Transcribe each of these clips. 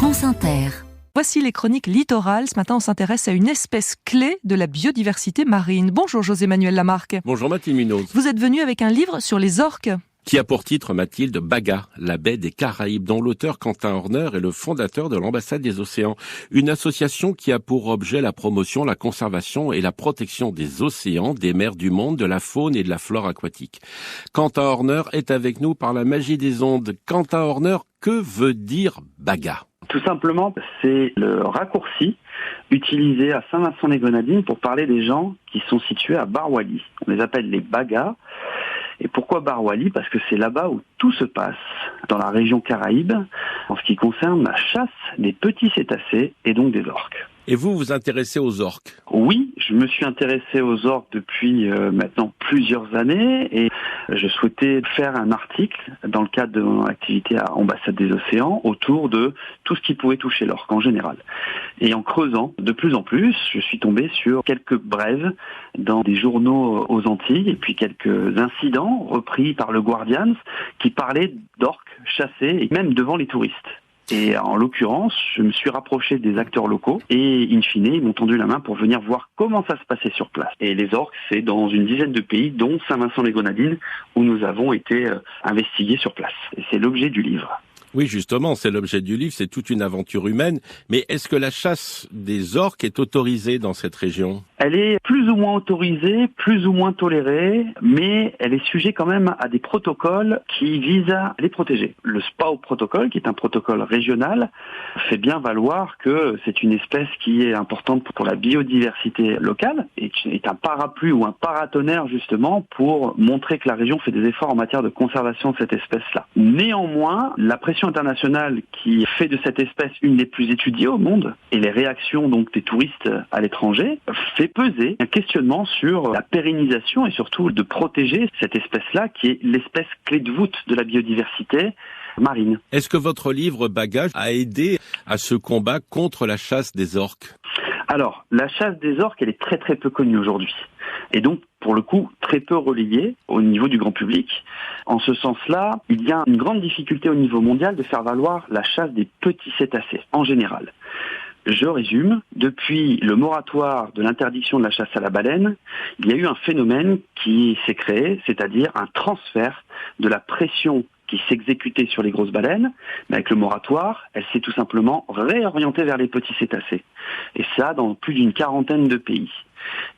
France Inter. Voici les chroniques littorales. Ce matin, on s'intéresse à une espèce clé de la biodiversité marine. Bonjour José-Manuel Lamarque. Bonjour Mathilde Munoz. Vous êtes venu avec un livre sur les orques. Qui a pour titre, Mathilde, Baga, la baie des Caraïbes, dont l'auteur Quentin Horner est le fondateur de l'Ambassade des Océans. Une association qui a pour objet la promotion, la conservation et la protection des océans, des mers du monde, de la faune et de la flore aquatique. Quentin Horner est avec nous par la magie des ondes. Quentin Horner, que veut dire Baga ? Tout simplement, c'est le raccourci utilisé à Saint-Vincent-les-Grenadines pour parler des gens qui sont situés à Barwali. On les appelle les Bagas. Et pourquoi Barwali ? Parce que c'est là-bas où tout se passe, dans la région Caraïbe, en ce qui concerne la chasse des petits cétacés et donc des orques. Et vous vous intéressez aux orques ? Oui, je me suis intéressé aux orques depuis maintenant plusieurs années et je souhaitais faire un article dans le cadre de mon activité à Ambassade des Océans autour de tout ce qui pouvait toucher l'orque en général. Et en creusant de plus en plus, je suis tombé sur quelques brèves dans des journaux aux Antilles et puis quelques incidents repris par le Guardian qui parlaient d'orques chassés et même devant les touristes. Et en l'occurrence, je me suis rapproché des acteurs locaux et in fine, ils m'ont tendu la main pour venir voir comment ça se passait sur place. Et les orques, c'est dans une dizaine de pays, dont Saint-Vincent-les-Grenadines, où nous avons été investigués sur place. Et c'est l'objet du livre. Oui, justement, c'est l'objet du livre, c'est toute une aventure humaine. Mais est-ce que la chasse des orques est autorisée dans cette région ? Elle est plus ou moins autorisée, plus ou moins tolérée, mais elle est sujet quand même à des protocoles qui visent à les protéger. Le SPAO protocole, qui est un protocole régional, fait bien valoir que c'est une espèce qui est importante pour la biodiversité locale et est un parapluie ou un paratonnerre justement pour montrer que la région fait des efforts en matière de conservation de cette espèce-là. Néanmoins, la pression internationale qui fait de cette espèce une des plus étudiées au monde et les réactions donc des touristes à l'étranger fait peser un questionnement sur la pérennisation et surtout de protéger cette espèce-là qui est l'espèce clé de voûte de la biodiversité marine. Est-ce que votre livre Bagage a aidé à ce combat contre la chasse des orques ? Alors, la chasse des orques, elle est très très peu connue aujourd'hui. Et donc, pour le coup, très peu relayée au niveau du grand public. En ce sens-là, il y a une grande difficulté au niveau mondial de faire valoir la chasse des petits cétacés, en général. Je résume, depuis le moratoire de l'interdiction de la chasse à la baleine, il y a eu un phénomène qui s'est créé, c'est-à-dire un transfert de la pression qui s'exécutait sur les grosses baleines, mais avec le moratoire, elle s'est tout simplement réorientée vers les petits cétacés. Et ça, dans plus d'une quarantaine de pays.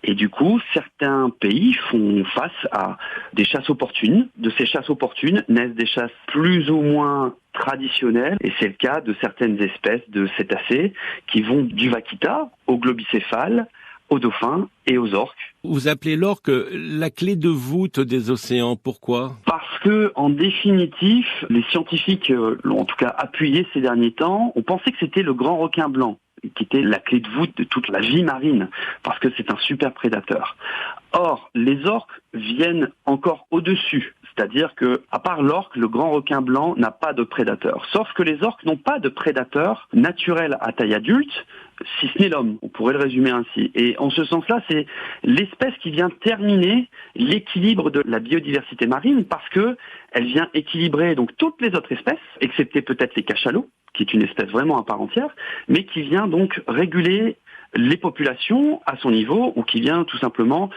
Et du coup, certains pays font face à des chasses opportunes. De ces chasses opportunes naissent des chasses plus ou moins traditionnelles. Et c'est le cas de certaines espèces de cétacés qui vont du vaquita au globicéphale, aux dauphins et aux orques. Vous appelez l'orque la clé de voûte des océans. Pourquoi ? Parce que, en définitive, les scientifiques l'ont en tout cas appuyé ces derniers temps. On pensait que c'était le grand requin blanc qui était la clé de voûte de toute la vie marine, parce que c'est un super prédateur. Or, les orques viennent encore au-dessus, c'est-à-dire que, à part l'orque, le grand requin blanc n'a pas de prédateur. Sauf que les orques n'ont pas de prédateur naturel à taille adulte, si ce n'est l'homme. On pourrait le résumer ainsi. Et en ce sens-là, c'est l'espèce qui vient terminer l'équilibre de la biodiversité marine, parce que elle vient équilibrer donc toutes les autres espèces, excepté peut-être les cachalots, qui est une espèce vraiment à part entière, mais qui vient donc réguler les populations à son niveau ou qui vient tout simplement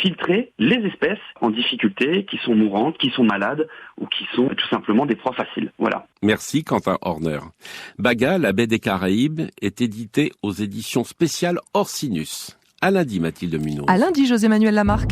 filtrer les espèces en difficulté, qui sont mourantes, qui sont malades ou qui sont tout simplement des proies faciles. Voilà. Merci Quentin Horner. Baga, la baie des Caraïbes, est édité aux éditions spéciales Orsinus. À lundi, Mathilde Munoz. À lundi, José-Manuel Lamarque.